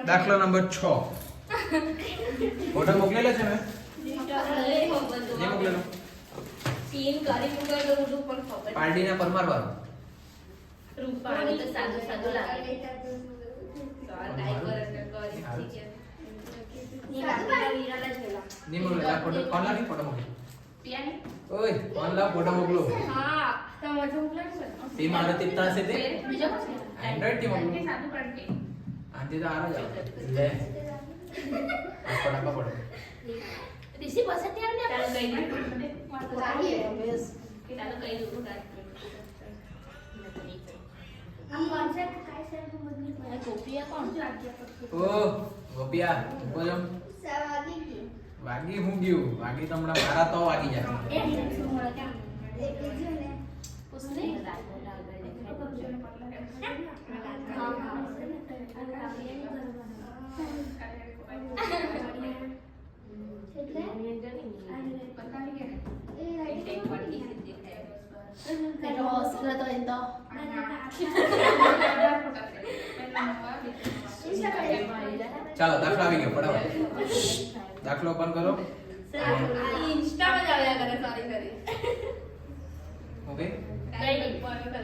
દાખલા number 6 photo મોકલેલો છે મેં જે મોકલેલો સીન કરી મુકા તો ઉડું પણ ખબર પારડીના પરમાર વાળો રૂપાણી તો સાદું સાદું લાગે તો આ ટાઈપ કરી છે ની આ વિરાલા છેલા ની મોકલેલા ફોટો કોણ લાવી ફોટો મોકલો પિયાની ઓય કોણ લાવ ફોટો મોકલો હા તમારે મોકલાય છે તે મારે તીતા છે તે બીજો છે એન્ડ્રોઇડ થી મોકલો સાદું પડકે આજે તો આરો જાવ લે આ ફોટો પડે ऋषि बस त्यार ने ચાલો કઈ દે ચાલીએ બસ કે ચાલો કઈ દઉં हम कॉन्सेप्ट काय सर बदली मला गोपिया कोण ઓ ગોપિયા બોલો સવાગી की વાગી હું ગયું વાગી તો હમણાં મારા તો વાગી જાય એ શું મળે કે એક જો ને उसने ચાલો દાખલા આવી ગયો ફટાફટ દાખલો ઓપન કરો इंस्टा में जाया करे सॉरी सॉरी ઓકે कई फॉलो कर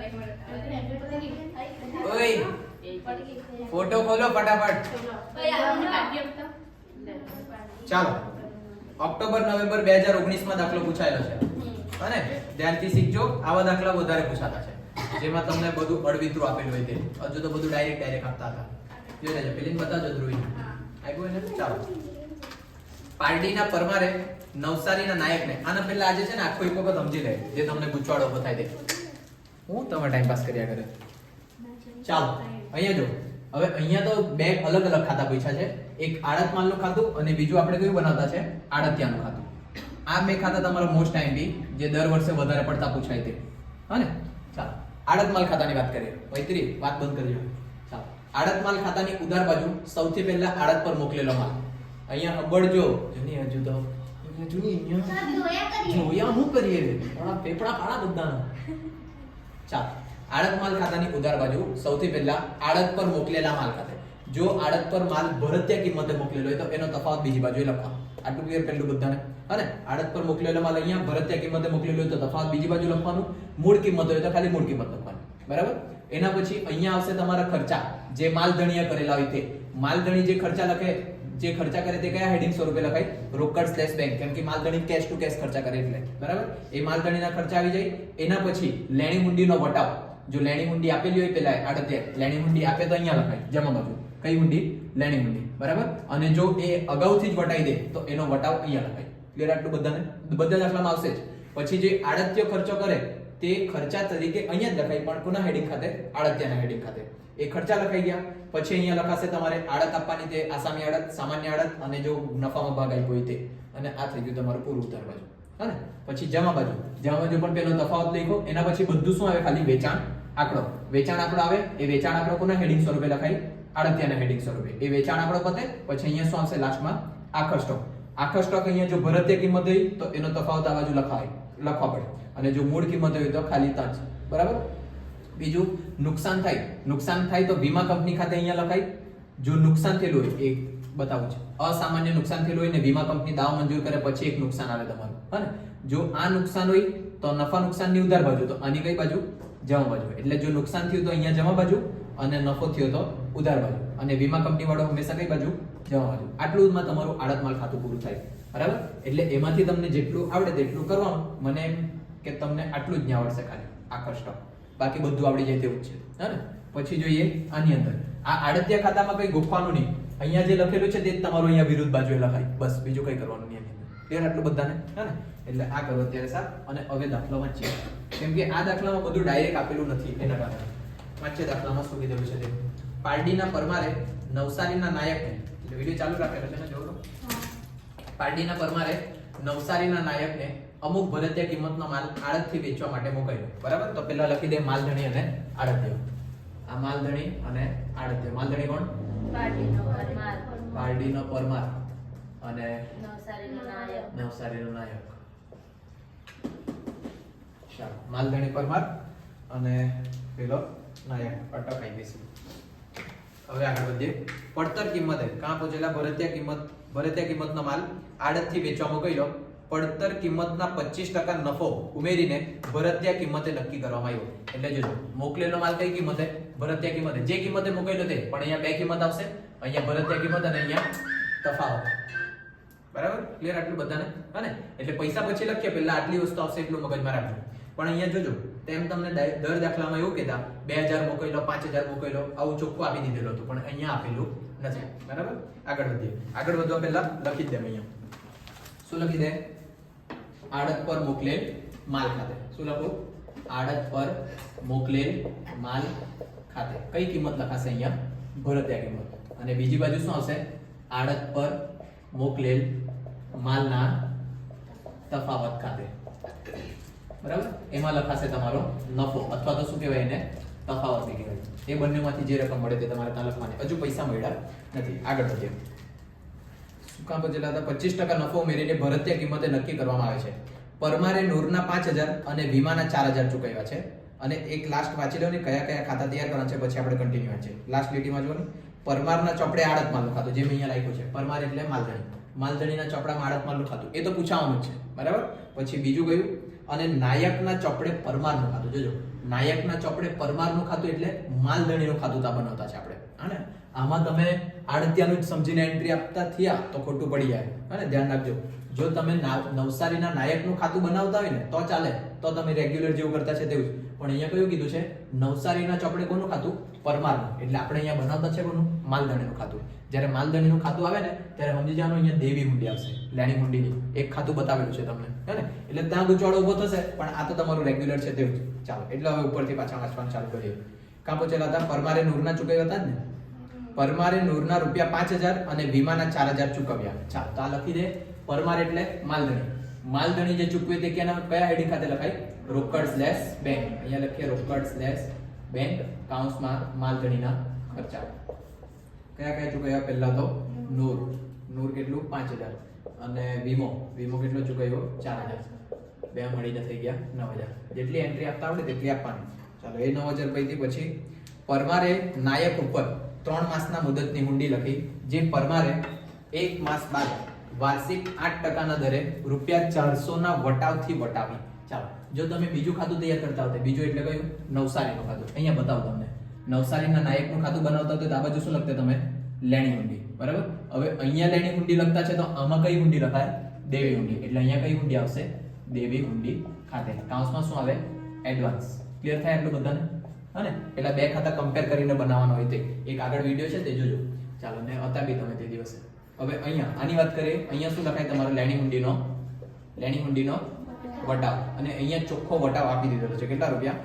ઓય ફોટો ખોલો ફટાફટ ओए आपने काटी अब तो ચાલો ઓક્ટોબર નવેમ્બર 2019 માં દાખલો પૂછાયેલો છે અને ધ્યાનથી શીખજો આવા દાખલા વધારે પૂછાતા છે જેમાં તમને બધું અડવિતરું આપેલું હોય તે હજુ તો બધું ડાયરેક્ટ આપતા હતા જોઈ લેજો પેલી બતાવજો ધ્રુવી આપ્યું ને ચાલો પારડીના પરમારે નવસારીના નાયકને આના પહેલા આજે છે ને આખો એક વખત સમજી લે જે તમને ગુચવાડો બતાવી દે હું તમે ટાઈમ પાસ કર્યા કરે ચાલો અહીંયા જો હવે અહીંયા તો બે અલગ અલગ ખાતા પૂછ્યા છે એક આડત માલનું ખાતું અને બીજું આપણે કયું બનાવતા છે આડતિયાનું ખાતું આ બે ખાતા તમારા મોસ્ટ ટાઈમ બી જે દર વર્ષે વધારે પડતા પૂછાય તે હા ને ચાલો આડત માલ ખાતાની વાત કરીએ મૈત્રી વાત બંધ કરજો ચાલો આડત માલ ખાતાની ઉધાર બાજુ સૌથી પહેલા આડત પર મોકલેલો માલ અહીંયા અબડજો જની હજુ તો જોયા હું કરીએ પેપડા પાડા બધાના ચાલો આડત માલ ખાતાની ઉધાર બાજુ સૌથી પહેલા આડત પર મોકલેલા માલ ખાતે જો આડત પર માલ ભરતીય કિંમતે મોકલેલો હોય તો એનો તફાવત બીજી બાજુએ લખવાનો આટલું ક્લિયર પેલું બધાને અને આડત પર મોકલેલો માલ અહીંયા ભરતીય કિંમતે મોકલેલો હોય તો તફાવત બીજી બાજુ લખવાનું મૂળ કિંમત હોય તો ખાલી મૂળ કિંમત લખવાની બરાબર એના પછી અહીંયા આવશે તમારા ખર્ચા જે માલધણીએ કરેલા હોય તે માલધણી જે ખર્ચા લખે જે ખર્ચા કરે તે કયા હેડિંગ સ્વરૂપે લખાય રોકડ સ્લેશ બેંક કેમ કે માલધણી કેશ ટુ કેશ ખર્ચા કરે એટલે બરાબર એ માલધણીના ખર્ચા આવી જાય એના પછી લેણી હુંડીનો વટાવ જો લેણી હુંડી આપેલી હોય પેલા આડતે લેણી હુંડી આપે તો અહીંયા લખાય જમા બાજુ કઈ હુંડી લેણી હુંડી બરાબર અને જો એ અગાઉથી જ વટાઈ દે તો એનો વટાવ અહીંયા લખાય ક્લિયર આટલું બધાને બધા દાખલામાં આવશે જ પછી જે આડત્ય ખર્ચો કરે તે ખર્ચા તરીકે અહીંયા જ લખાય પણ કોના હેડિંગ ખાતે આડત્યના હેડિંગ ખાતે એ ખર્ચા લખાઈ ગયા પછી અહીંયા લખાશે તમારે આડત આપવાની તે આસામી આડત સામાન્ય આડત અને જો નફામાં ભાગ આપ્યો હોય તે અને આ થઈ ગયું તમારું પૂરું ઉધાર બાજુ હા પછી જમા બાજુ પણ પેલો તફાવત લખો એના પછી બધું શું આવે ખાલી વેચાણ આંકડો આવે એ વેચાણ આંકડો કોના હેડિંગ સ્વરૂપે લખાય આડત્યના હેડિંગ સ્વરૂપે એ વેચાણ આંકડો પતે પછી અહીંયા શું આવશે લાસ્ટમાં આખો સ્ટોક અહીંયા જો ભરતીય કિંમત હોય તો એનો તફાવત આ બાજુ લખવા પડે અને જો મૂળ કિંમત હોય તો ખાલી તાજ બરાબર બીજું નુકસાન થાય તો વીમા કંપની ખાતે અહીંયા લખાય જો નુકસાન થયેલું હોય એ બતાવું છે અસામાન્ય નુકસાન થયેલું હોય ને વીમા કંપની દાવો મંજૂર કરે પછી એક નુકસાન આવે તમારું હા જો આ નુકસાન હોય તો નફા નુકસાનની ઉધાર બાજુ તો આની કઈ બાજુ જમા બાજુ એટલે જો નુકસાન થયું તો અહીંયા જમા બાજુ અને નફો થયો તો ઉધાર બાજુ અને વીમા કંપની વાળો હંમેશા કઈ બાજુ જમા બાજુ આટલું માં તમારું આડત માલ ખાતું પૂરું થાય બરાબર એટલે એમાંથી તમને જેટલું આવડે તેટલું કરવાનું મને એમ કે તમને આટલું જ નહીં આવડશે ખાલી આખો સ્ટોક બાકી બધું આવડી જાય તેવું છે હા ને પછી જોઈએ આની અંદર આ આડત્ય ખાતામાં કઈ ગોખવાનું નહીં અહીંયા જે લખેલું છે તે જ તમારું અહીંયા વિરુદ્ધ બાજુએ લખાય બસ બીજું કઈ કરવાનું નહીં આની અંદર ક્લિયર આટલું બધાને હા ને એટલે આ કરો અત્યારે સાહેબ અને હવે દાખલામાં છે કેમ કે આ દાખલામાં બધું ડાયરેક્ટ આપેલું નથી એના કારણે વાંચે દાખલામાં શું કીધેલું છે તે પારડીના પરમારે નવસારીના નાયકને એટલે વિડિયો ચાલુ રાખેલો છે ને જોવો પારડીના પરમારે નવસારીના નાયકને અમુક ભરતીય કિંમતનો માલ આડતથી વેચવા માટે મોકલ્યો બરાબર તો પહેલા લખી દે માલધણી અને આડત્ય આ માલધણી અને આડત્ય માલધણી કોણ પારડીનો પરમાર અને નવસારીનો નાયક ચાલો માલધણી પરમાર અને પેલો નાયક અટકાઈ દેશું હવે આગળ વધીએ. પડતર કિંમતે કાં પહોંચેલા ભરતીય કિંમતનો માલ આડતથી વેચવામાં ગયેલો પડતર કિંમતના 25% નફો ઉમેરીને ભરતીય કિંમતે નક્કી કરવામાં આવ્યો. એટલે જોજો મોકલેલો માલ કઈ કિંમતે? ભરતીય કિંમતે. જે કિંમતે મોકલેલો તે, પણ અહીંયા બે કિંમત આવશે, અહીંયા ભરતીય કિંમત અને અહીંયા તફાવત. બરાબર? ક્લિયર આટલું બધાને? હા ને? એટલે પૈસા પછી લખીએ પહેલા આટલી વસ્તુ આવશે એટલું મગજમાં રાખજો. પણ અહીંયા જોજો તેમ તમને દર દાખલામાં એવું કહેતા 2000 મોકલેલો, 5000 મોકલેલો, આવું ચોખ્ખું આપી દીધેલું હતું, પણ અહીંયા આપેલું નથી. બરાબર? આગળ વધીએ. આગળ વધવા પહેલા લખી દે અહીંયા. શું લખી દે? આડત પર મોકલેલ માલ ખાતે. શું લખું? આડત પર મોકલેલ માલ ખાતે. કઈ કિંમત લખાશે અહીંયા? ભરતીય કિંમત. અને બીજી બાજુ શું આવશે? આડત પર મોકલેલ માલના તફાવત ખાતે. બરાબર? એમાં લખાશે તમારો નફો, અથવા તો શું કહેવાય એને? તફાવત કહેવાય. એ બંનેમાંથી જે રકમ મળે તે તમારે ત્યાં લખવાની. હજુ પૈસા મળ્યા નથી. આગળ વધીએ. શું કામ બચેલા હતા? 25% નફો ઉમેરીને ભરતીય કિંમતે નક્કી કરવામાં આવે છે. પરમારે નૂરના 5000 અને વીમાના 4000 ચૂકવ્યા છે. અને એક લાસ્ટ વાંચી લો ને, કયા કયા ખાતા તૈયાર કરવાના છે, પછી આપણે કન્ટિન્યુ છે. લાસ્ટ લીટીમાં જો ને, પરમારના ચોપડે આડત માલનું ખાતું, જે મેં અહીંયા લખ્યું છે. પરમાર એટલે માલધણી. માલધણીના ચોપડામાં આડત માલનું ખાતું, એ તો પૂછાવાનું જ છે. બરાબર? પછી બીજું કયું? અને નાયકના ચોપડે પરમારનું ખાતું. જોજો, નાયકના ચોપડે પરમારનું ખાતું એટલે માલધણીનું ખાતું તા બનાવતા છે આપણે. હા ને? આમાં તમે આડતિયાનું જ સમજીને એન્ટ્રી આપતા થયા તો ખોટું પડી જાય. હા ને? ધ્યાન રાખજો. જો તમે નવસારીના નાયકનું ખાતું બનાવતા હોય ને તો ચાલે, તો તમે રેગ્યુલર જેવું કરતા છે તેવું જ. પણ અહીંયા કયું કીધું છે? નવસારીના ચોપડે કોનું ખાતું? પરમારનું. એટલે આપણે અહીંયા બનાવતા છે કોનું? માલધણીનું ખાતું. જ્યારે માલધણીનું ખાતું આવે ને ત્યારે સમજી જવાનું અહીંયા દેવી હુંડી આવશે, લેણી હુંડીની એક ખાતું બતાવેલું છે તમને. હે ને? એટલે ત્યાં ગૂંચવાડો ઉભો થશે, પણ આ તો તમારું રેગ્યુલર છે તેવું જ. ચાલો, એટલે હવે ઉપરથી પાછા વાંચવાનું ચાલુ કરીએ. કાં પહોંચેલા હતા? પરમારે નૂરના ચૂકવ્યા હતા ને? પરમારે નૂરના રૂપિયા 5000 અને વીમાના 4000 ચૂકવ્યા. ચાલો, તો આ લખી દે. પરમાર એટલે માલધણી. માલધણી જે ચૂકવે તે કયા હેડિંગ ખાતે લખાય? રોકડ સ્લેશ બેંક. અહીંયા લખીએ રોકડ સ્લેશ બેંક, કાઉન્સમાં માલધણીના ખર્ચા. કયા કયા ચૂકવ્યા? પહેલા તો નૂર. નૂર કેટલું? 5000. અને વીમો કેટલો ચૂકવ્યો? 4000. બે મળીને થઈ ગયા 9000. જેટલી એન્ટ્રી આપતા આવડે તેટલી આપવાની. ચાલો, એ 9000 પૈકી પછી પરમારે નાયક ઉપર 3 માસના મુદતની હુંડી લખી, જે પરમારે 1 માસ બાદ વાર્ષિક 8% દરે ₹400 ના વટાવથી વટાવી. ચાલો, જો તમે બીજું ખાતું તૈયાર કરતા હોત, બીજું એટલે કયું? નવસારીનું ખાતું. અહીંયા બતાવો તમને. નવસારીના નાયકનું ખાતું બનાવતા હોય તો આ બાજુ શું લખતા તમે? લેણી હુંડી. બરાબર? હવે અહીંયા લેણી હુંડી લખતા છે તો આમાં કઈ હુંડી લખાય? દેવી હુંડી. એટલે અહીંયા કઈ હુંડી આવશે? દેવી હુંડી ખાતે. કાઉન્સમાં શું આવે? એડવાન્સ. ક્લિયર થાય એટલું બધાને? હા ને? પેલા બે ખાતા કમ્પેર કરીને બનાવવાનો હોય તે એક આગળ વિડિયો છે તે જોજો. ચાલો, ને હતા બી તમે તે દિવસે. હવે અહીંયા આની વાત કરીએ. અહીંયા શું લખાય તમારો? લેણી હુંડીનો વટાવ. અને અહીંયા ચોખ્ખો વટાવ આપી દીધેલો છે. કેટલા રૂપિયા?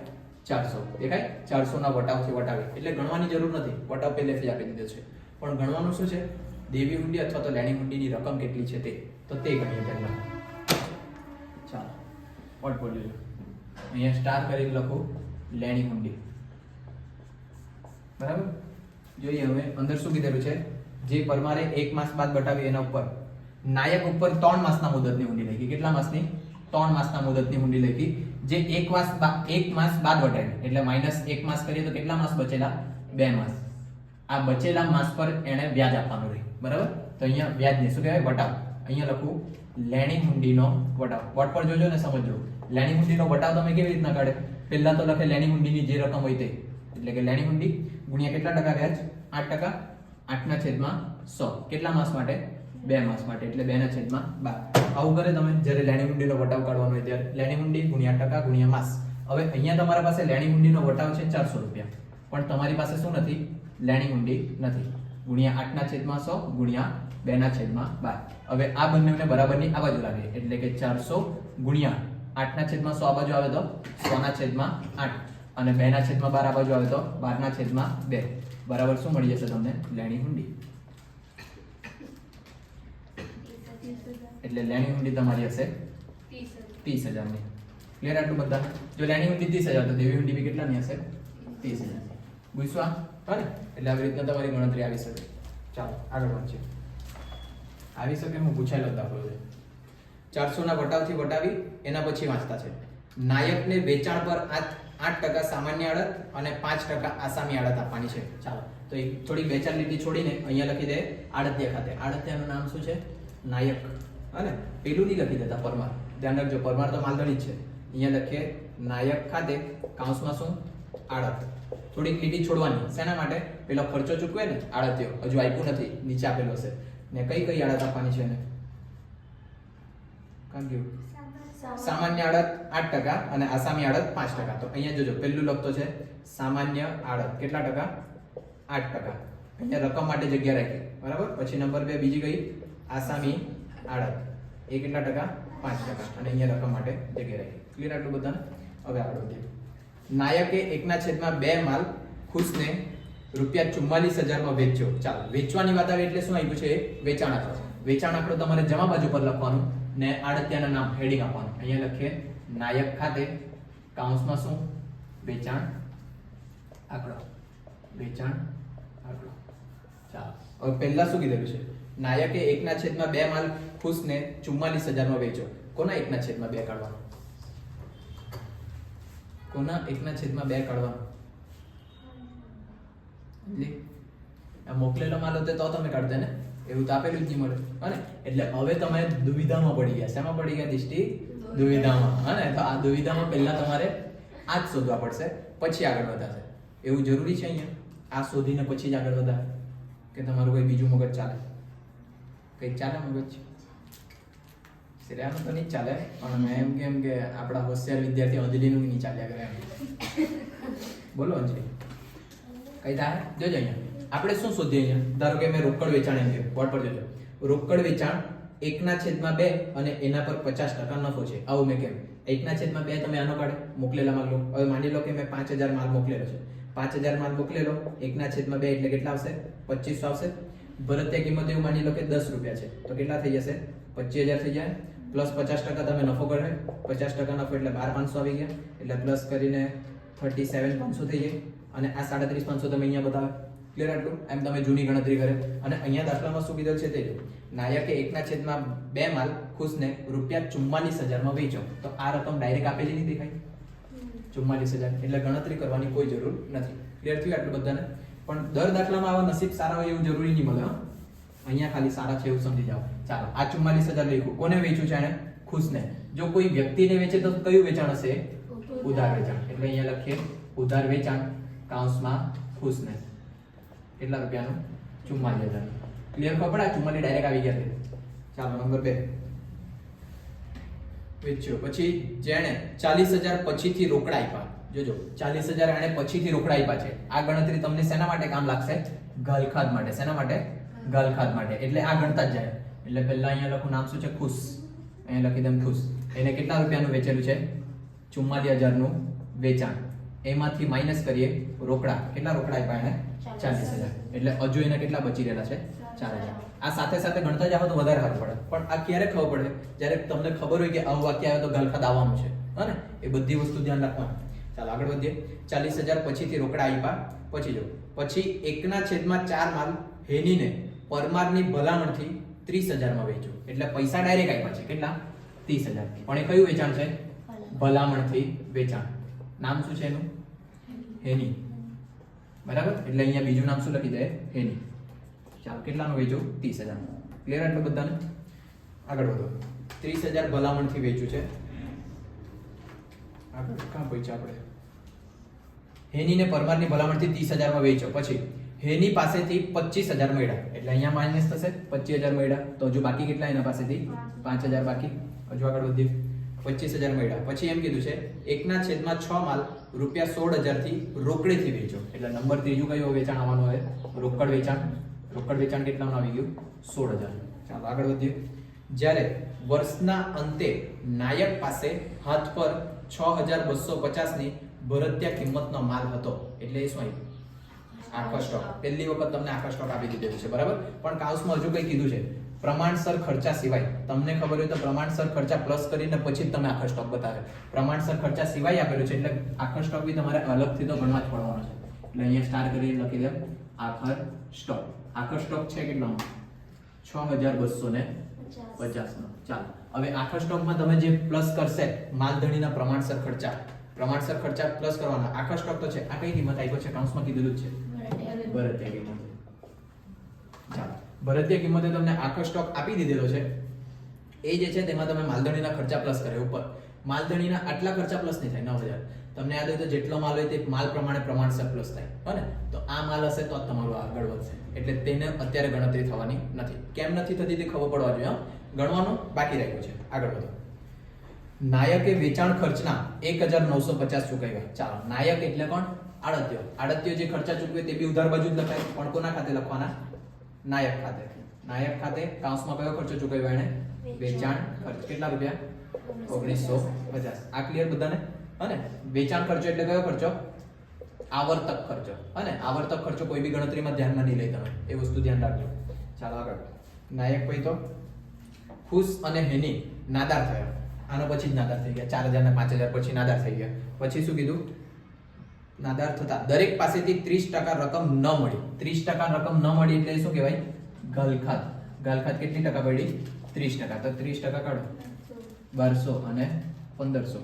400. દેખાય? 400 ના વટાવથી વટાવી. એટલે ગણવાની જરૂર નથી, વટાવ પહેલેથી આપી દીધો છે. પણ ગણવાનું શું છે? દેવી હુંડી અથવા તો લેણી હુંડીની રકમ કેટલી છે તે. તો તે ગણીએ પહેલા. ચાલો, પોર્ટફોલિયો અહીંયા સ્ટાર કરીને લખું લેણી હુંડી. બરાબર? જોઈએ હવે અંદર શું કીધેલું છે? જે પરમારે 1 માસ બાદ બતાવી એના ઉપર નાયક ઉપર 3 માસના મુદતની હુંડી લખી. કેટલા માસની? 3 માસના મુદતની હુંડી લખી, જે 1 માસ બાદ વટાવી. એટલે -1 માસ કરીએ તો કેટલા માસ બચેલા? 2 માસ. આ બચેલા માસ પર એને વ્યાજ આપવાનું રહે. બરાબર? તો અહીંયા વ્યાજને શું કહેવાય? વટાવ. અહીંયા લખું લેણી હુંડીનો વટાવ. વટ પર જોજો ને સમજો. લેણી હુંડીનો વટાવ તમે કેવી રીતના કાઢે? પહેલા તો લખે લેણી હુંડીની જે રકમ હોય તે, એટલે કે લેણી હુંડી ગુણ્યા કેટલા ટકા વ્યાજ? 8%. 8/100. કેટલા માસ માટે? 2 માસ માટે. એટલે 2/12. આવું કરે તમે જ્યારે લેણી હુંડીનો વટાવ કાઢવાનો હોય ત્યારે. લેણી હુંડી ગુણ્યા ટકા ગુણ્યા માસ. હવે અહીંયા તમારા પાસે લેણી હુંડીનો વટાવ છે 400 રૂપિયા, પણ તમારી પાસે શું નથી? લેણી હુંડી નથી. ગુણ્યા 8/100 ગુણ્યા 2/12. હવે આ બંનેને બરાબરની આ બાજુ લાવીએ, એટલે કે 400 ગુણ્યા 8/100 આ બાજુ આવે તો 100/8, અને 2/12 આ બાજુ આવે તો 12/2. બરાબર શું મળી જશે તમને? લેણી હુંડી. એટલે લેણી હુંડી તમારી હશે 30,000 ની. ક્લિયર આટલું બધા? જો લેણી હુંડી 30,000 તો દેવી હુંડી બી કેટલાની હશે? 30,000. પૂછવા હા ને? એટલે આવી રીતના તમારી ગણતરી આવી શકે. ચાલો આગળ વધીએ. આવી શકે હું પૂછાયેલો દાખલો છે. 400 ના વટાવથી વટાવી એના પછી વાંચતા છે. નાયકને વેચાણ પર 8% સામાન્ય આડત અને 5% આસામી આડત આપવાની છે. ચાલો, તો એક થોડી 2-4 લીટી છોડીને અહીંયા લખી દે આડતિયા ખાતે. આડતિયાનું નામ શું છે? નાયક. અને પેલું નહીં લખી દેતા પરમાર. ધ્યાન રાખજો, પરમાર તો માલધારી જ છે. અહીંયા લખીએ નાયક ખાતે કૌંસમાં શું? આડત. થોડીક લીટી છોડવાની. શેના માટે? પેલો ખર્ચો ચૂકવે ને આડતિયો, હજુ આપ્યું નથી, નીચે આપેલો હશે. ને કઈ આડત આપવાની છે એને? કામ કેવું? સામાન્ય આડત 8% અને આસામી આડત 5%. તો અહીંયા જોજો, પહેલું લખતો છે સામાન્ય આડત. કેટલા ટકા? 8%. અહીંયા રકમ માટે જગ્યા રાખી, બરાબર. પછી નંબર 2 બીજી કઈ? આસામી આડત. એ કેટલા ટકા? 5%. અને અહીંયા રકમ માટે જગ્યા રાખી. ક્લિયર આટલું બધાને? હવે આગળ વધીએ. નાયકે 1/2 માલ ખુશને ₹44,000 માં વેચ્યો. ચાલો, વેચવાની વાત આવે એટલે શું આપ્યું છે? વેચાણ આંકડો. વેચાણ આંકડો તમારે જમા બાજુ પર લખવાનું ને આડતિયાના નામ હેડિંગ આપવાનું. અહીંયા લખીએ નાયક ખાતે કૌંસમાં શું? વેચાણ આંકડો. વેચાણ આંકડો. ચાલો, હવે પહેલા શું કીધેલું છે? નાયકે 1/2 માલ ખુશને 44,000 માં વેચ્યો. કોના 1/2 કાઢવાનો? કોના 1/2 કાઢવાનો? આ મોકલેલો માલ હતો તો તમે કાઢતા ને, એવું તો આપેલું જ નહીં મળે. અને એટલે હવે તમે દુવિધામાં પડી ગયા. શેમાં પડી ગયા દિષ્ટિ? દુવિધામાં. અને તો આ દુવિધામાં પહેલા તમારે આ જ શોધવા પડશે, પછી આગળ વધાશે. એવું જરૂરી છે અહીંયા આ શોધીને પછી જ આગળ વધારે કે તમારું કોઈ બીજું મગજ ચાલે? કંઈક ચાલે મગજ? શ્રેયાનું તો નહીં ચાલે, પણ મેં એમ કેમ કે આપણા હોશિયાર વિદ્યાર્થી અંજલિનું નહીં ચાલ્યા કરે એમ. બોલો અંજલિ, કઈ થાય? જોજો અહીંયા આપણે શું શોધીએ? અહીંયા ધારો કે મેં રોકડ વેચાણ એમ કહ્યું, બોર્ડ પર જોજો. રોકડ વેચાણ 1/2 અને એના પર 50% નફો છે. આવું મેં કેમ 1/2 તમે આનો કાઢે મોકલેલા માલ લો. હવે માની લો કે મેં 5,000 માલ મોકલેલો છે. 5,000 માલ મોકલેલો, 1/2 એટલે કેટલા આવશે? 2500 આવશે. ભરતીય કિંમત એવું માની લો કે 10 રૂપિયા છે, તો કેટલા થઈ જશે? 25,000 થઈ જાય. પ્લસ 50% તમે નફો કરે, 50% નફો એટલે 12,500 આવી ગયા. એટલે પ્લસ કરીને 37,500 થઈ જાય. અને આ 37,500 તમે અહીંયા બતાવે. ક્લિયર આટલું? એમ તમે જૂની ગણતરી કરે. અને અહીંયા દાખલામાં શું કીધેલ છે તે જો, નાયકે 1/2 માલ ખુશને ₹44,000 માં વેચ્યો. તો આ રકમ ડાયરેક્ટ આપેલી નહીં દેખાય? 44,000. એટલે ગણતરી કરવાની કોઈ જરૂર નથી. ક્લિયર થયું આટલું બધાને? પણ દર દાખલામાં આવા નસીબ સારા હોય એવું જરૂરી નહીં મળે. અહીંયા ખાલી સારા છે એવું સમજી જાઓ. ચાલો, આ 44,000 લખ્યું. કોને વેચ્યું છે એને? ખુશને. જો કોઈ વ્યક્તિને વેચે તો કયું વેચાણ હશે? ઉધાર વેચાણ. એટલે અહીંયા લખીએ ઉધાર વેચાણ કૌંસમાં ખુશને. કેટલા રૂપિયાનું? 44,000. ક્લિયર ખબર? આ 44 ડાયરેક્ટ આવી ગયા છે. ચાલો, નંબર 2 વેચ્યો. પછી જેણે 40,000 પછીથી રોકડા આપ્યા. જોજો, 40,000 એને પછીથી રોકડા આપ્યા છે. આ ગણતરી તમને શેના માટે કામ લાગશે? ગાલખાદ માટે. શેના માટે? ગાલખાદ માટે. એટલે આ ગણતા જ જાય. એટલે પહેલા અહીંયા લખું, નામ શું છે? ખુશ. અહીંયા લખી દઉં ખુશ. એને કેટલા રૂપિયાનું વેચેલું છે? 44,000 નું વેચાણ. એમાંથી માઇનસ કરીએ રોકડા. કેટલા રોકડા આપ્યા એને? 40,000. એટલે હજુ એને કેટલા બચી રહેલા છે? 4,000. આ સાથે સાથે ગણતા જાવ તો વધારે સારું પડે. પણ આ ક્યારે ખબર પડે? જ્યારે તમને ખબર હોય કે આવું વાક્ય આવે તો ગાલખાદ આવવાનું છે. હા ને? એ બધી વસ્તુ ધ્યાન રાખવાની. ચાલો આગળ વધીએ. 40,000 પછીથી રોકડા આપ્યા. પછી જો, પછી 1/4 માલ હેનીને પરમારની ભલામણથી 30,000 માં વેચ્યો. એટલે પૈસા ડાયરેક્ટ આપ્યા છે. કેટલા? 30,000. પણ એ કયું વેચાણ છે? ભલામણથી વેચાણ. નામ શું છે એનું? હેની. બરાબર? એટલે અહીંયા બીજું નામ શું લખી દે? હેની. ચાલો, કેટલાનું વેચ્યું? 30,000. ક્લિયર આટલું બધાને? આગળ વધો. 30,000 ભલામણથી વેચ્યું છે. આગળ ક્યાં પહોંચ્યા આપણે? હેનીને પરમારની ભલામણથી 30,000 માં વેચ્યો. પછી હેની પાસેથી 25,000 મળ્યા. એટલે અહીંયા માઇનસ થશે. 25,000 મળ્યા. તો હજુ બાકી કેટલા એના પાસેથી? 5,000 બાકી. હજુ આગળ વધીએ. 25,000 મળ્યા. પછી એમ કીધું છે 1/6 માલ ₹16,000 થી રોકડેથી વેચ્યો. એટલે નંબર ત્રીજું કયું વેચાણ આવવાનું હોય? રોકડ વેચાણ. રોકડ વેચાણ કેટલાનું આવી ગયું? 16,000. ચાલો આગળ વધીએ. જ્યારે વર્ષના અંતે નાયક પાસે હાથ પર 6,250 ની ભરતીય કિંમતનો માલ હતો. એટલે એ શું આવ્યું? આખો સ્ટોક. પહેલી વખત તમને આખો સ્ટોક આપી દીધેલું છે. બરાબર? પણ કાઉન્સમાં હજુ કઈ કીધું છે? પ્રમાણસર ખર્ચા સિવાય. તમને ખબર હોય તો પ્રમાણસર ખર્ચા પ્લસ કરીને પછી તમે આખો સ્ટોક બતાવે. પ્રમાણસર ખર્ચા સિવાય આપેલું છે એટલે આખો સ્ટોક બી તમારે અલગથી તો ગણવા જ પડવાનો છે. એટલે અહીંયા સ્ટાર કરીને લખી દે આખર સ્ટોક. આખર સ્ટોક છે કેટલાનો? 6,250 નો. ચાલો, હવે આખર સ્ટોકમાં તમે જે પ્લસ કરશે માલધણીના પ્રમાણસર ખર્ચા પ્લસ કરવાના. આખર સ્ટોક તો છે. આ કઈ કિંમત આપ્યો છે? કાઉન્સમાં કીધેલું જ છે ભરતીય કિંમત. ચાલો, ભરતીય કિંમતે તમને આખો સ્ટોક આપી દીધેલો છે. એ જે છે તેમાં તમે માલધણીના ખર્ચા પ્લસ કરે ઉપર. માલધણીના આટલા ખર્ચા પ્લસ નહીં થાય 9000. તમને યાદ હોય તો જેટલો માલ હોય તે માલ પ્રમાણે પ્રમાણસર પ્લસ થાય. હો ને? તો આ માલ હશે તો જ તમારું આગળ વધશે. એટલે તેને અત્યારે ગણતરી થવાની નથી. કેમ નથી થતી તે ખબર પડવા જોઈએ. ગણવાનું બાકી રાખ્યું છે. આગળ વધો. નાયકે વેચાણ ખર્ચના 1950 ચૂકવ્યા. ચાલો, નાયક એટલે કોણ? આડત્યો. આડત્યો જે ખર્ચા ચૂકવે તે બી ઉધાર બાજુ જ લખાય. પણ કોના ખાતે લખવાના? નાયક ખાતે. નાયક ખાતે કાઉન્સમાં કયો ખર્ચો ચૂકવ્યો એને? વેચાણ ખર્ચ. કેટલા રૂપિયા? 1950. આ ક્લિયર બધાને? અને વેચાણ ખર્ચો એટલે કયો ખર્ચો? આવર્તક ખર્ચો. અને આવર્તક ખર્ચો કોઈ બી ગણતરીમાં ધ્યાનમાં નહીં લઈ તમે. એ વસ્તુ ધ્યાન રાખજો. ચાલો આગળ. નાયક પછી તો ખુશ અને હેની નાદાર થયા. આનો પછી જ નાદાર થઈ ગયા. 4000 ને 5000 પછી નાદાર થઈ ગયા. પછી શું કીધું? નાદાર થતા દરેક પાસેથી 30% રકમ ન મળી. 30% રકમ ન મળી એટલે શું કહેવાય? ગલખાત. ગલખાત કેટલી ટકા પડી? 30%. તો 30% કાઢો. 1200 અને 1500.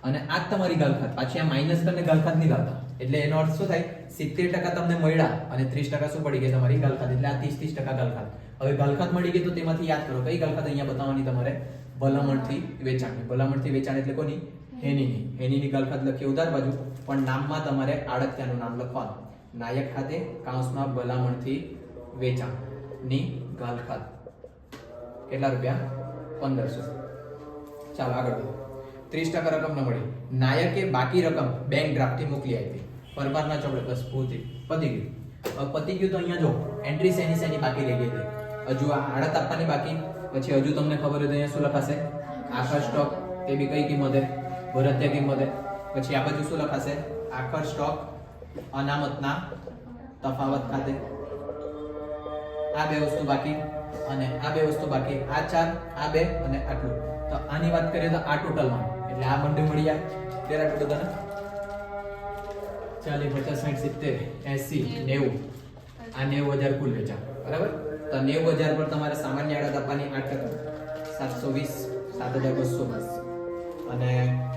અને આ જ તમારી ગલખાત. પાછી આ માઈનસ કરીને ગલખાત નહીં લાવતા. એટલે એનો અર્થ શું થાય? 70% તમને મળ્યા અને 30% શું પડી ગઈ તમારી ગલખાત. એટલે આ 30% ગલખાત. હવે ગલખાત મળી ગઈ તો તેમાંથી યાદ કરો કઈ ગલખાત અહીંયા બતાવવાની તમારે? ભલામણથી વેચાણની. ભલામણથી વેચાણ એટલે કોની? હેનીની. હેનીની ગલખાત લખીએ ઉધાર બાજુ, પણ નામમાં તમારે આડત્યાનું નામ લખવાનું. નાયક ખાતે કાઉન્સમાં ભલામણથી વેચાણની ગલખાત. કેટલા રૂપિયા? 1500. ચાલો આગળ વધો. 30% રકમ ન મળી. નાયકે બાકી રકમ બેંક ડ્રાફ્ટથી મોકલી આપી. પરમારના ચોપડે બસ ભૂતી પતી ગયું. હવે પતી ગયું તો અહીંયા જો એન્ટ્રી શેની બાકી રહી ગઈ છે. હજુ આ આડત આપવાની બાકી. પછી હજુ તમને ખબર હોય તો અહીંયા શું લખાશે? આખર સ્ટોક. તે બી કઈ કિંમતે? ભરતીય કિંમતે. પછી આ બાજુ શું લખાશે? આખર સ્ટોક અનામતના તફાવત ખાતે. આ બે વસ્તુ બાકી અને આ બે વસ્તુ બાકી. આ 4, આ 2 અને આટલું. તો આની વાત કરીએ તો આ ટોટલમાં એટલે આ બંને મળી જાય. તેરા ટોટલ તને 40 50 60 70 80 90. આ 90000 કુલ વેચાણ. બરાબર? તો 90000 પર તમારે સામાન્ય આડત આપવાની 8%. 720 7210. અને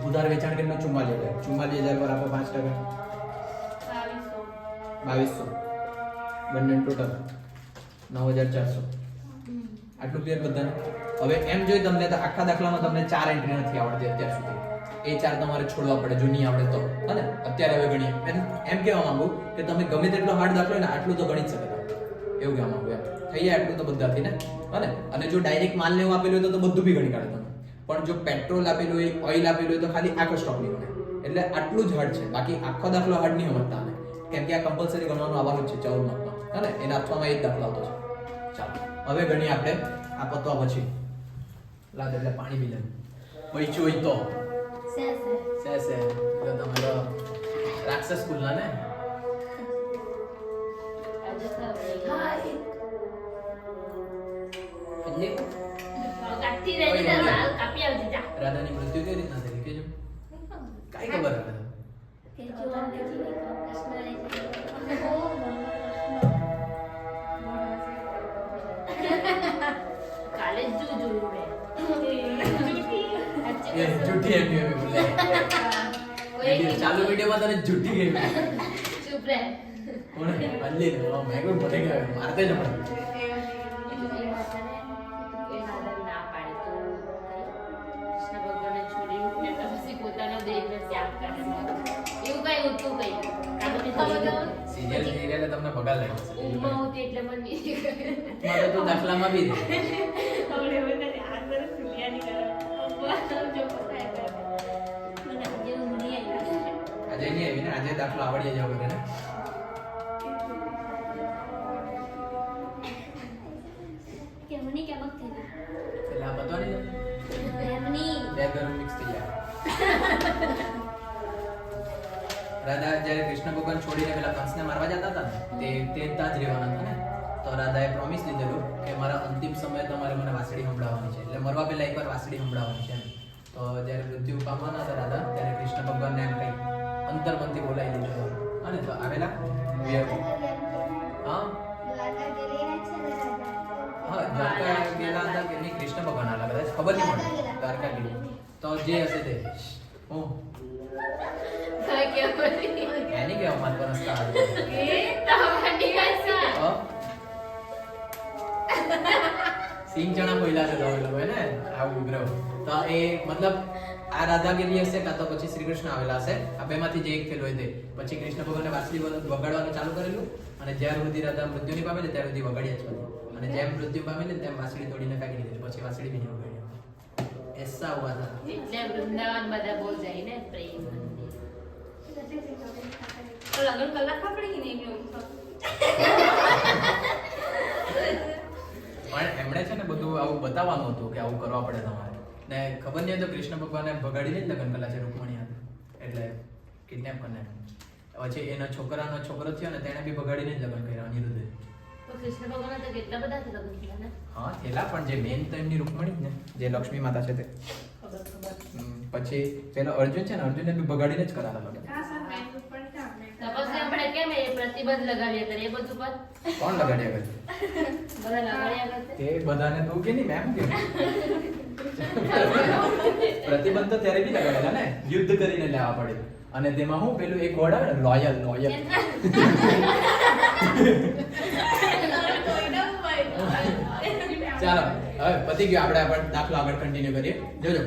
ઉધાર વેચાણ કેટલું? 44000. 44000 પર આપો 5%. 2200. બંને ટોટલ 9400. આટલું ક્લિયર બધાને? હવે એમ જોઈ તમને તો આખા દાખલામાં તમને 4 એન્ટ્રી નથી આવડતી અત્યાર સુધી. એ 4 તમારે છોડવા પડે જો નહીં આવડે તો. અને અત્યારે હવે ગણીએ. એમ કહેવા માંગુ કે તમે ગમે તેટલો હાર્ડ દાખલો હોય ને આટલું તો ગણી જ શકે. એવું કહેવા માંગુ એમ. થઈ જાય આટલું તો બધાથી ને. અને જો ડાયરેક્ટ માલ લેવું આપેલું હોય તો બધું બી ગણી કાઢે તમે. પણ જો પેટ્રોલ આપેલું હોય, ઓઇલ આપેલું હોય તો ખાલી આખો સ્ટોક નહીં ગણે. એટલે આટલું જ હાર્ડ છે. બાકી આખો દાખલો હાર્ડ નહીં સમજતા આને. કેમ કે આ કમ્પલસરી ગણવાનું આવવાનું જ છે 14 માર્કમાં. અને એને આપવામાં એ જ દાખલો આવતો છે. ચાલો હવે ગણીએ આપણે આ પતવા પછી. લાદ એટલે પાણી પી લે. પૈચું હોય તો સે તો તમારો રાક્ષસ સ્કૂલના ને રાધાની મૃત્યુ કેવી રીતના થઈ કેજો? કાઈ ખબર કાલે જ જોયું મેં. જુઠ્ઠી એમ કે બોલે. ચાલુ વિડિયોમાં તને જુઠ્ઠી ગઈ. ચૂપ રહે. કોણ અલ્લી મેં કોઈ બોલે કે મારતે જ પણ ના પાડે તો કૃષ્ણ ભગવાનને છોડી પછી પોતાનો દેહને ત્યાગ કરે. એવું કઈ હતું કઈ સિરિયલ તમને બગાડ લાગ્યો છે. ઊંઘમાં હોતી એટલે મને મારે તો દાખલામાં બી હવે બધાને આ વર્ષ સુલિયાની કરે. જો પતાય કરે. મને આજે ઊંઘ નહીં આવી. આજે નહીં આવી ને આજે દાખલો આવડી જાવ કરે ને. કેમની કેમક થઈ ગઈ. એટલે આ બતાવની કેમની બે ગરમ મિક્સ થઈ જાય. રાધા જ્યારે કૃષ્ણ ભગવાન છોડીને પેલા કંસને મારવા જતા હતા ને તે ત્યાં જ રહેવાના હતા ને. તો રાધાએ પ્રોમિસ લીધેલું કે મારા અંતિમ સમયે તમારે મને વાંસળી સંભળાવવાની છે. એટલે મરવા પહેલા એકવાર વાંસળી સંભળાવવાની છે એમ. તો જ્યારે મૃત્યુ પામવાના હતા રાધા ત્યારે કૃષ્ણ ભગવાનને એમ કંઈ અંતરમનથી બોલાવી લીધું. અને તો આવેલા હા દ્વારકા ગયેલા હતા કે નહીં કૃષ્ણ ભગવાન આલા કદાચ ખબર નહીં મળે. દ્વારકા ગયેલું તો જે હશે તે હું એની કે અમાર પર રસ્તા એ તમારી સિંગ ચણા બોલ્યા છે તમે લોકો ને આવું વિગ્રહ તો એ મતલબ આ રાધાગીરી હશે કાં તો પછી શ્રી કૃષ્ણ આવેલા હશે આ બેમાંથી જે એક થયેલો હોય તે પછી કૃષ્ણ ભગવાને વાંસળી વગાડવાનું ચાલુ કરેલું અને જ્યાર સુધી રાધા મૃત્યુ નહીં પામેલી ત્યાર સુધી વગાડ્યા જ કરે અને જેમ મૃત્યુ પામેલી તેમ વાંસળી તોડીને કાઢી દીધી પછી વાંસળી બીજી વગાડી એસા હુઆ થા એટલે વૃંદાવન બધા બહુ જાય ને પ્રેમ તો લગન કલાક પડી કે નહીં એવું પણ એમણે છે ને બધું આવું બતાવવાનું હતું કે આવું કરવા પડે તમારે ને ખબર નહીં તો કૃષ્ણ ભગવાને ભગાડીને જ લગ્ન કરેલા છે રૂકમણી હાથે એટલે કિડનેપ કરીને પછી એનો છોકરાનો છોકરો થયો ને તેણે બી ભગાડીને જ લગ્ન કર્યા અનિરુદ્ધે તો કૃષ્ણ ભગવાન તો કેટલા બધા છે લગ્ન થયા ને હા થયેલા પણ જે મેન તો એમની રૂકમણી જ ને જે લક્ષ્મી માતા છે તે ખબર પછી પેલો અર્જુન છે ને અર્જુનને બી ભગાડીને જ કરાલા લગ્ન તો પછી આપણે કેમ એ પ્રતિબંધ લગાવ્યા કરે એ બધું પર કોણ લગાડ્યા કરે બધા લગાડ્યા કરશે તે બધાને તું કે નહીં મેમ કે પ્રતિબંધ તો ત્યારે બી લગાડેલા ને યુદ્ધ કરીને લેવા પડે અને તેમાં હું પેલું એક વર્ડ આવે ને લોયલ લોયલ ચાલો હવે પતી ગયું આપણે દાખલો આગળ કન્ટિન્યુ કરીએ જોજો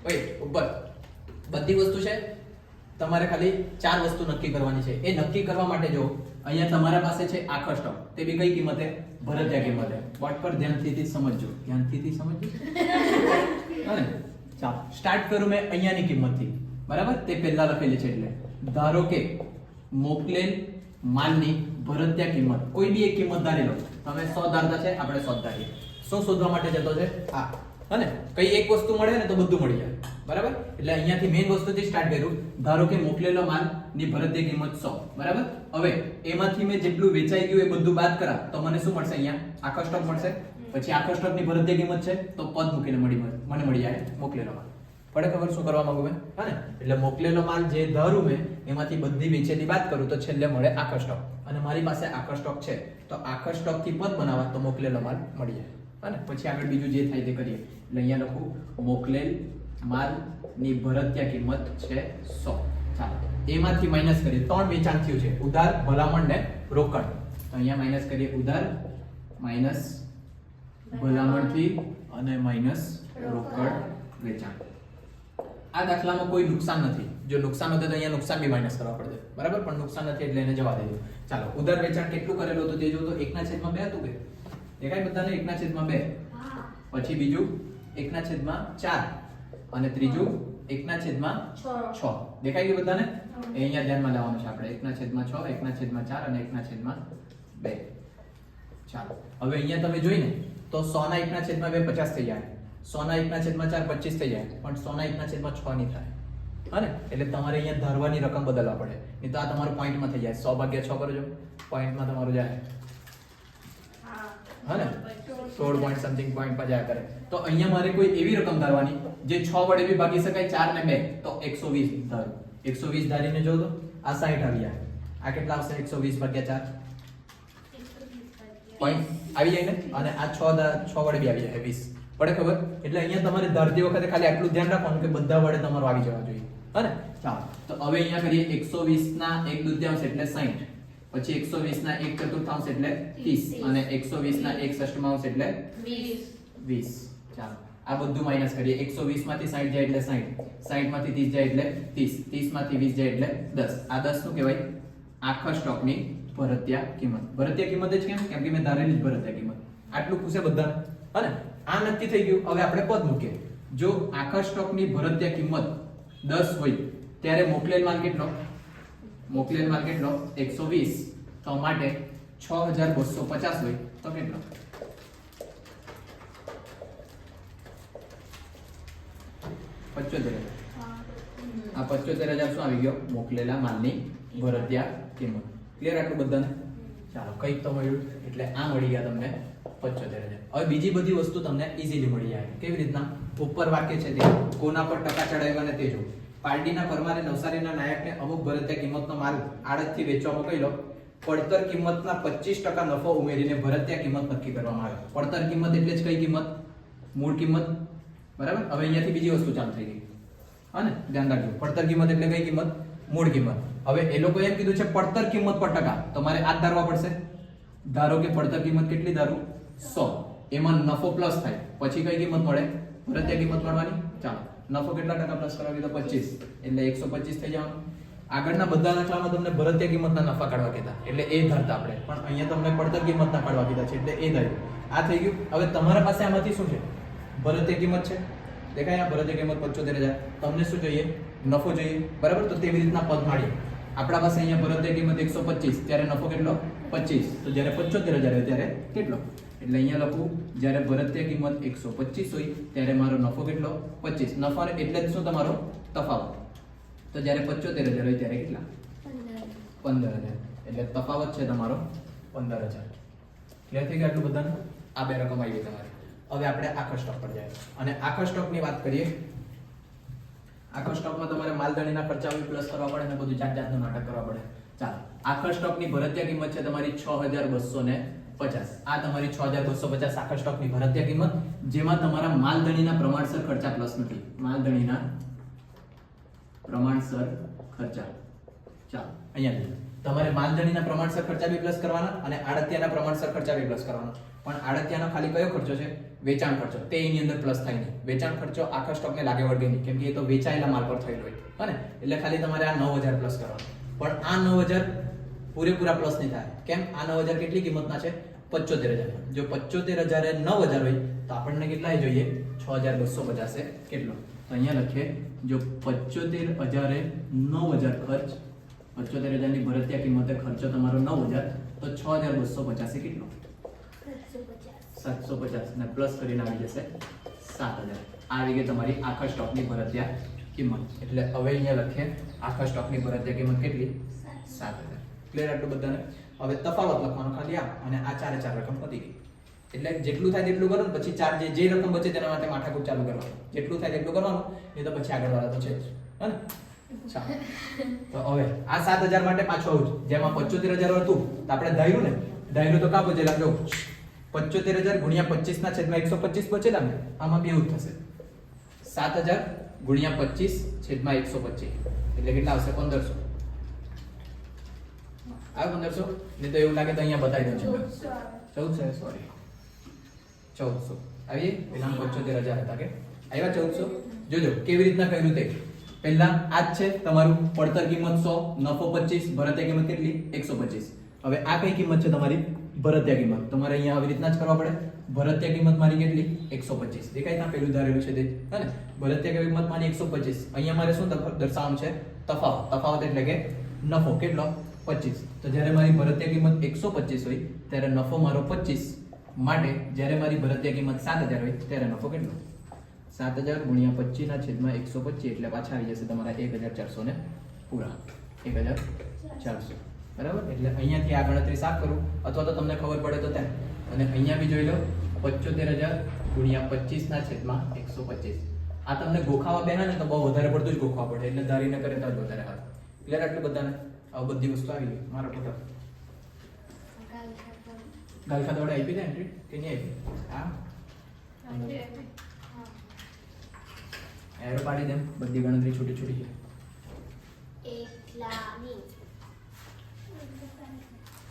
ઓય ઉપર બધી વસ્તુ છે તમારે ખાલી 4 વસ્તુ નક્કી કરવાની છે એ નક્કી કરવા માટે જો અહીંયા તમારા પાસે છે આખો સ્ટોક તે બી કઈ કિંમતે ભરત્યા કિંમતે વોટ પર ધ્યાનથી સમજજો ધ્યાનથી સમજજો હા ચાલો સ્ટાર્ટ કરું મેં અહીંયાની કિંમતથી બરાબર તે પહેલા લખેલી છે એટલે ધારો કે મોકલેલ માલની ભરત્યા કિંમત કોઈ બી એક કિંમત ધારી લો તમે 100 ધારતા છે આપણે 100 ધારીએ શું શોધવા માટે જતો છે આ હને કઈ એક વસ્તુ મળે ને તો બધું મળી જાય બરાબર એટલે અહીંયાથી મેઈન વસ્તુથી સ્ટાર્ટ કર્યું ધારો કે મોકલેલો માલ ની ભરત્યા કિંમત 100 બરાબર હવે એમાંથી મેં જેટલું વેચાઈ ગયું એ બધું બાદ કરા તો મને શું મળશે અહીંયા આખો સ્ટોક મળશે પછી આખો સ્ટોક ની ભરત્યા કિંમત છે તો પદ મૂકીને મને મળી જાય મોકલેલો માલ પડે ખબર શું કરવા માંગુ મેં હા એટલે મોકલેલો માલ જે ધારું મેં એમાંથી બધી વેચેલી બાદ કરું તો છેલ્લે મળે આખો સ્ટોક અને મારી પાસે આખો સ્ટોક છે તો આખો સ્ટોક થી પદ બનાવવા તો મોકલેલો માલ મળી જાય અને પછી આગળ બીજું જે થાય તે કરીએ એટલે અહીંયા લખું મોકલેલ માલ ની ભરત્યા કિંમત છે 100 ચાલો એમાંથી માઈનસ કરીએ 3 વેચાણ થયું છે ઉધાર ભલામણ ને રોકડ તો અહીંયા માઈનસ કરીએ ઉધાર માઈનસ ભલામણ થી અને માઈનસ રોકડ વેચાણ આ દાખલામાં કોઈ નુકસાન નથી જો નુકસાન હોત તો અહીંયા નુકસાન બી માઈનસ કરવા પડે બરાબર પણ નુકસાન નથી એટલે એને જવા દેજો ચાલો ઉધાર વેચાણ કેટલું કરેલું હતું તે જો તો 1/2 હતું કે દેખાય બધાને 1/2 પછી બીજું 1/4 અને ત્રીજું 1/6 દેખાય ગયું બધાને એ અહીંયા ધ્યાનમાં લેવાનું છે આપણે 1/6 1/4 અને 1/2 ચાલો હવે અહીંયા તમે જોઈને તો 100 ના 1/2 50 થઈ જાય 100 ના 1/4 25 થઈ જાય પણ 100 ના 1/6 નહીં થાય હા ને એટલે તમારે અહીંયા ધારવાની રકમ બદલવા પડે નહીં તો આ તમારું પોઈન્ટમાં થઈ જાય 100/6 કરજો પોઈન્ટમાં તમારું જાય હા ને 16 પોઈન્ટ સમથિંગ પોઈન્ટ પર જાય કરે તો અહીંયા મારે કોઈ એવી રકમ ધારવાની જે 6 વડે બી ભાગી શકાય 4 ને 2 તો 120 ધારો 120 ધારીને જો તો આ 60 આવી જાય આ કેટલા આવશે 120/4 પોઈન્ટ આવી જાય ને અને આ 6 વડે બી આવી જાય 20 પડે ખબર એટલે અહીંયા તમારે ધારતી વખતે ખાલી આટલું ધ્યાન રાખવાનું કે બધા વડે તમારું આવી જવા જોઈએ હા ને ચાલો તો હવે અહીંયા કરીએ 120 ના 1/2 એટલે 60 પછી 120 ના 1/4 એટલે 30 અને 120 ના 1/6 એટલે 20 ચાલો આ બધું માઈનસ કરીએ 120 માંથી 60 જાય એટલે 60 60 માંથી 30 જાય એટલે 30 30 માંથી 20 જાય એટલે 10 આ 10 શું કહેવાય આખા સ્ટોકની ભરત્યા કિંમત જ કેમ કે મેં ધારેલી જ ભરત્યા કિંમત આટલું પૂછે બધાને હા ને આ નક્કી થઈ ગયું હવે આપણે પદ મૂકીએ જો આખા સ્ટોકની ભરત્યા કિંમત 10 હોય ત્યારે મોકલેલ માલ કેટલો 120 તો માટે 6250 હોય તો કેટલો 75000 આ 75000 શું આવી ગયો મોકલેલા માલની ભરત્યા કિંમત ક્લિયર આટલું બધાને ચાલો કઈક તો મળ્યું એટલે આ મળી ગયા તમને 75000 હવે બીજી બધી વસ્તુ તમને ઈઝીલી મળી જાય કેવી રીતના ઉપર વાક્ય છે તે કોના પર ટકા ચડાવ્યા ને તે જો પાર્ટીના પરમારે નવસારીના નાયકને અમુક ભરત્યા કિંમતનો માલ આડતથી વેચવા મોકલ્યો પડતર કિંમતના 25% નફો ઉમેરીને ભરત્યા કિંમત નક્કી કરવામાં આવે પડતર કિંમત એટલે જ કઈ કિંમત મૂળ કિંમત બરાબર હવે અહીંયાથી બીજી વસ્તુ ચાલુ થઈ ગઈ હા ને ધ્યાન રાખજો પડતર કિંમત એટલે કઈ કિંમત મૂળ કિંમત હવે એ લોકો એમ કીધું છે પડતર કિંમત પર ટકા તમારે આ ધારવા પડશે ધારો કે પડતર કિંમત કેટલી ધારું 100 એમાં નફો પ્લસ થાય પછી કઈ કિંમત મળે ભરતીય કિંમત મળવાની ચાલો નફો કેટલા ટકા પ્લસ કરવા કીધો 25 એટલે 125 થઈ જવાનું આગળના બધા દાખલામાં તમને ભરતીય કિંમતના નફા કાઢવા કીધા એટલે એ ધરતા આપણે પણ અહીંયા તમને પડતર કિંમતના કાઢવા કીધા છે એટલે એ ધર્યું આ થઈ ગયું હવે તમારા પાસે આમાંથી શું છે ભરતીય કિંમત છે દેખાય આ ભરતીય કિંમત 75000 તમને શું જોઈએ નફો જોઈએ બરાબર તો તેવી રીતના પદ માળીએ આપણા પાસે અહીંયા ભરતીય કિંમત 125 ત્યારે નફો કેટલો 25 તો જ્યારે 75000 હોય ત્યારે કેટલો એટલે અહીંયા લખું જ્યારે ભરતીય કિંમત 125 હોય ત્યારે મારો નફો કેટલો 25 નફો એટલે જ શું તમારો તફાવત તો જ્યારે 75000 હોય ત્યારે કેટલા 15000 એટલે તફાવત છે તમારો 15000 ક્લિયર થઈ ગયું આટલું બધાને આ બે રકમ આવી તમારી હવે આપણે આખા સ્ટોક પર જાય અને આખા સ્ટોકની વાત કરીએ આખા સ્ટોકમાં તમારે માલધારીના ખર્ચા પ્લસ કરવા પડે ને બધું જાત જાતનું નાટક કરવા પડે ચાલો આખા સ્ટોકની ભરતીય કિંમત છે તમારી 6250 આ તમારી 6250 આખા સ્ટોકની ભરતીય કિંમત જેમાં તમારા માલધણીના પ્રમાણસર ખર્ચા પ્લસ નથી માલધણીના પ્રમાણસર ખર્ચા ચાલો અહીંયા જોઈએ તમારે માલધણીના પ્રમાણસર ખર્ચા બી પ્લસ કરવાના અને આડતિયાના પ્રમાણસર ખર્ચા બી પ્લસ કરવાના પણ આડતિયાનો ખાલી કયો ખર્ચો છે વેચાણ ખર્ચો તે એની અંદર પ્લસ થાય નહીં વેચાણ ખર્ચો આખા સ્ટોકને લાગે વળગે નહીં કેમ કે એ તો વેચાયેલા માલ પર થયેલો હોય હને એટલે ખાલી તમારે આ 9000 પ્લસ કરવાનો પણ આ 9000 પૂરેપૂરા પ્લસ નહીં થાય કેમ આ 9000 કેટલી કિંમતના છે 75000 જો 75000 એ 9000 હોય તો આપણને કેટલા જોઈએ 6250 એ કેટલો તો અહીંયા લખીએ જો 75000 એ 9000 ખર્ચ 75000 ની ભરતીય કિંમતે ખર્ચો તમારો 9000 તો 6250 એ કેટલો 750 ને પ્લસ કરીને આવી જશે 7000 આવી ગઈ તમારી આખા સ્ટોકની ભરતીય કિંમત એટલે હવે અહીંયા લખીએ આખા સ્ટોકની ભરતીય કિંમત કેટલી 7000 ક્લિયર આટલું બધાને હવે તફાવત લખવાનો ખાલી આ અને આ ચારે ચાર રકમ પતી ગઈ એટલે જેટલું થાય તેટલું કરો ને પછી ચાર જે રકમ બચે તેના માટે માથાકૂટ ચાલુ કરવાનું જેટલું થાય તેટલું કરવાનું એ તો પછી આગળ વાળા તો છે જ હે ને ચાલો તો હવે આ 7000 માટે પાછો આવું જેમાં 75000 હતું તો આપણે ધાર્યું તો કા બચેલા જો 75000 ગુણ્યા 25 ના છેદમાં 125 બચેલા ને આમાં બે એવું થશે 7000 ગુણ્યા 25 છેદમાં 125 એટલે કેટલા આવશે 1500 આ 1500 ને તો એવું લાગે તો અહીંયા બતાવી દઉં 1400 સોરી 1400 આવી પેલા 75000 હતા કે આવ્યા 1400 જોજો કેવી રીતના કર્યું તે પહેલા આ જ છે તમારું પડતર કિંમત 100 નફો 25 ભરતીય કિંમત કેટલી 125 હવે આ કઈ કિંમત છે તમારી ભરતીય કિંમત તમારે અહીંયા આવી રીતના જ કરવા પડે ભરતીય કિંમત મારી કેટલી 125 દેખાય ત્યાં પેલું ધારેલું છે તે હે ને ભરતીય કિંમત મારી 125 અહીંયા મારે શું દર્શાવવાનું છે તફાવત એટલે કે નફો કેટલો 25 તો જ્યારે મારી ભરતીય કિંમત 125 હોય ત્યારે નફો મારો 25 માટે જ્યારે મારી ભરતીય કિંમત 7000 હોય ત્યારે નફો કેટલો 7000 ગુણ્યા 25 ના છેદમાં 125 એટલે પાછા આવી જશે તમારા 1400 ને પૂરા 1400 બરાબર એટલે અહીંયાથી આ ગણતરી સાફ કરું અથવા તો તમને ખબર પડે તો ત્યાં અને અહીંયા બી જોઈ લો 75000 ગુણ્યા 25 ના છેદમાં 125 આ તમને ગોખાવા બેહા ને તો બહુ વધારે પડતું જ ગોખવા પડે એટલે ધારીને કરે તો જ વધારે હાથ ક્લિયર આટલું બધાને આ બધી વસ્તુ આવી ગઈ મારો ટોટલ ગાલ ખાતા વડે આપી દે એન્ટ્રી કે નહીં આપી હા એરો પાડી દે બધી ગણતરી છોટી છોટી છે એક લાખ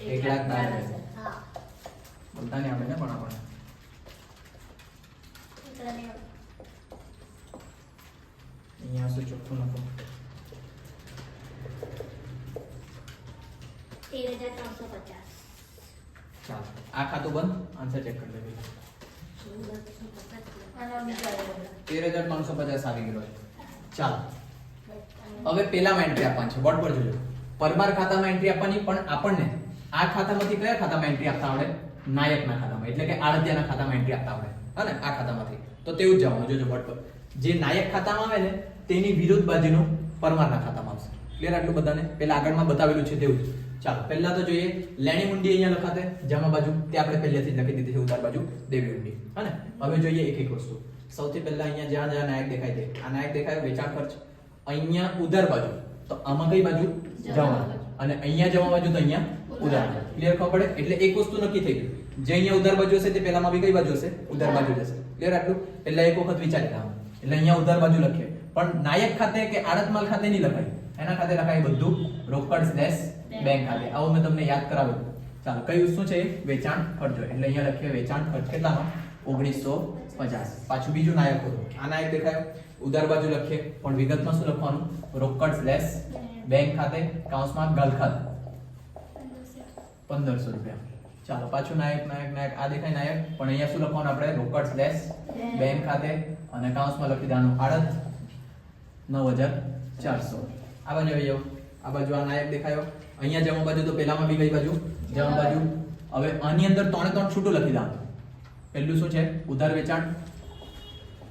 12,000 હા બોલતા નહીં આવે ને પણ આપણે અહીંયા આવશે ચોખ્ખું નફો 13,350 ચાલો આ ખાતું બંધ આન્સર ચેક કરી લેજો 13,350 આવી ગયો છે ચાલો હવે પેલામાં એન્ટ્રી આપવાની છે બોર્ડ પર જોજો પરમાર ખાતામાં એન્ટ્રી આપવાની પણ આપણને આ ખાતામાંથી કયા ખાતામાં એન્ટ્રી આપતા આવડે નાયકના ખાતામાં એટલે કે આડતિયાના ખાતામાં એન્ટ્રી આપતા આવડે અને આ ખાતામાંથી તો તેવું જ જવાનું જોજો બોર્ડ પર જે નાયક ખાતામાં આવે ને તેની વિરુદ્ધ બાજુનું પરમારના ખાતામાં આવશે ક્લિયર આટલું બધાને પેલા આગળમાં બતાવેલું છે તેવું જ ચાલો પહેલા તો જોઈએ લેણી ઊંડી અહીંયા લખાતે જમા બાજુ તે આપણે પહેલેથી જ લખી દીધી છે ઉધાર બાજુ દેવી ઊંડી હને હવે જોઈએ એક એક વસ્તુ સૌથી પહેલા અહીંયા જ્યાં જ્યાં નાયક દેખાય છે આ નાયક દેખાય વેચાણ ખર્ચ અહીંયા ઉધાર બાજુ તો આમાં કઈ બાજુ જમા અને અહીંયા જમા બાજુ તો અહીંયા ઉધાર ક્લિયર ખબર પડે એટલે એક વસ્તુ નક્કી થઈ ગઈ જે અહીંયા ઉધાર બાજુ હશે તે પહેલામાં બી કઈ બાજુ હશે ઉધાર બાજુ જશે ક્લિયર આટલું એટલે એક વખત વિચારી લેવાનું એટલે અહીંયા ઉધાર બાજુ લખીએ પણ નાયક ખાતે કે આડત માલ ખાતે નહીં લખાય એના ખાતે લખાય બધું રોકડ સ્લેશ બેંક ખાતે આવું મેં તમને યાદ કરાવ્યું ચાલો કઈ શું છે વેચાણ ખર્ચો એટલે અહીંયા લખીએ વેચાણ ખર્ચ કેટલાનો 1950 પાછું બીજું નાયક હતું આ નાયક દેખાયો ઉધાર બાજુ લખીએ પણ વિગતમાં શું લખવાનું રોકડ સ્લેશ બેંક ખાતે કૌંસમાં ગલ ખાતે 1500 રૂપિયા ચાલો પાછું નાયક નાયક નાયક આ દેખાય નાયક પણ અહીંયા શું લખવાનું આપણે રોકડ સ્લેશ બેંક ખાતે અને કૌંસમાં લખી દેવાનું આડત 9400 આ બાજુ આવી જાઓ આ બાજુ આ નાયક દેખાયો અહીંયા જમા બાજુ તો પેલામાં બી કઈ બાજુ જમા બાજુ હવે આની અંદર ત્રણે ત્રણ છૂટું લખી દેવાનું પહેલું શું છે ઉધાર વેચાણ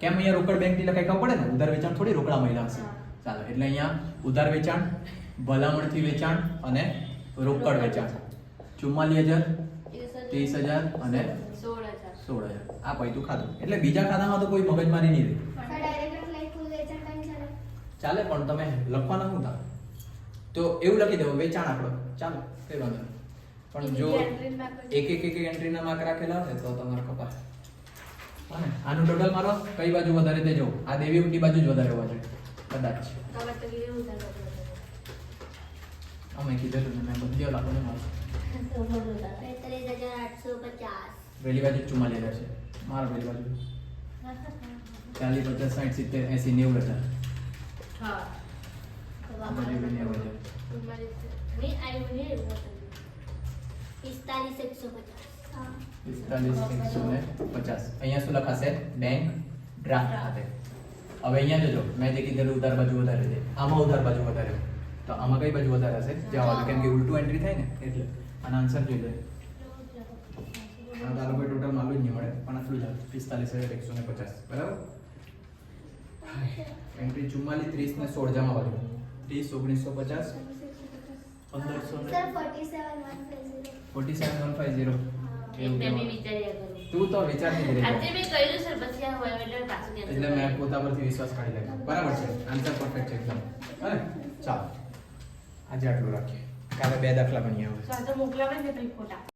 કેમ અહીંયા રોકડ બેંક ની લખાઈ ખબર પડે ને ઉધાર વેચાણ થોડી રોકડા મહિલા હશે ચાલો એટલે અહીંયા ઉધાર વેચાણ ભલામણથી વેચાણ અને રોકડ વેચાણ 44000 30000 અને 16000 આ પૈતું ખાતું એટલે બીજા ખાતામાં તો કોઈ મગજમારી નહીં રહે ચાલે પણ તમે લખવાના શું થાય તો એવું લખી દેવો વેચાણ આપણો ચાલો કઈ વાંધો નહીં પણ જો એક એન્ટ્રીના માર્ક રાખેલા હશે તો તમારે કપાય હા ને આનું ટોટલ મારો કઈ બાજુ વધારે તે જો આ દેવી ઉંટી બાજુ જ વધારે હોવા જોઈએ કદાચ અમે કીધેલું ને મેં બધી લાખો ને મારું 43,850 પેલી બાજુ 44000 છે મારો પેલી બાજુ 40 50 60 70 80 90000 હા આ બાજુ બી 90000 નહીં આવ્યું ને 45,150 45,150 અહીંયા શું લખાશે બેંક ડ્રાફ્ટ ખાતે હવે અહીંયા જોજો મેં જે કીધેલું ઉધાર બાજુ વધારે છે આમાં ઉધાર બાજુ વધારે તો આમાં કઈ બાજુ વધારે હશે જવાબ કેમ કે ઉલટું એન્ટ્રી થાય ને એટલે આનો આન્સર જોઈ લે આ તારો કોઈ ટોટલ માલું જ નહીં મળે પણ આટલું જ 45,150 બરાબર એન્ટ્રી 44 30 ને 16 જમા બાજુ 30 1950 1500 47150 તું તો વિચાર નહીં કરી એટલે મેં પોતા પરથી વિશ્વાસ કાઢી લીધો બરાબર છે આન્સર પરફેક્ટ છે એકદમ બરાબર ચાલો આજે આટલું રાખીએ કાલે 2 દાખલા બની આવે મોકલાવે ને ફોટા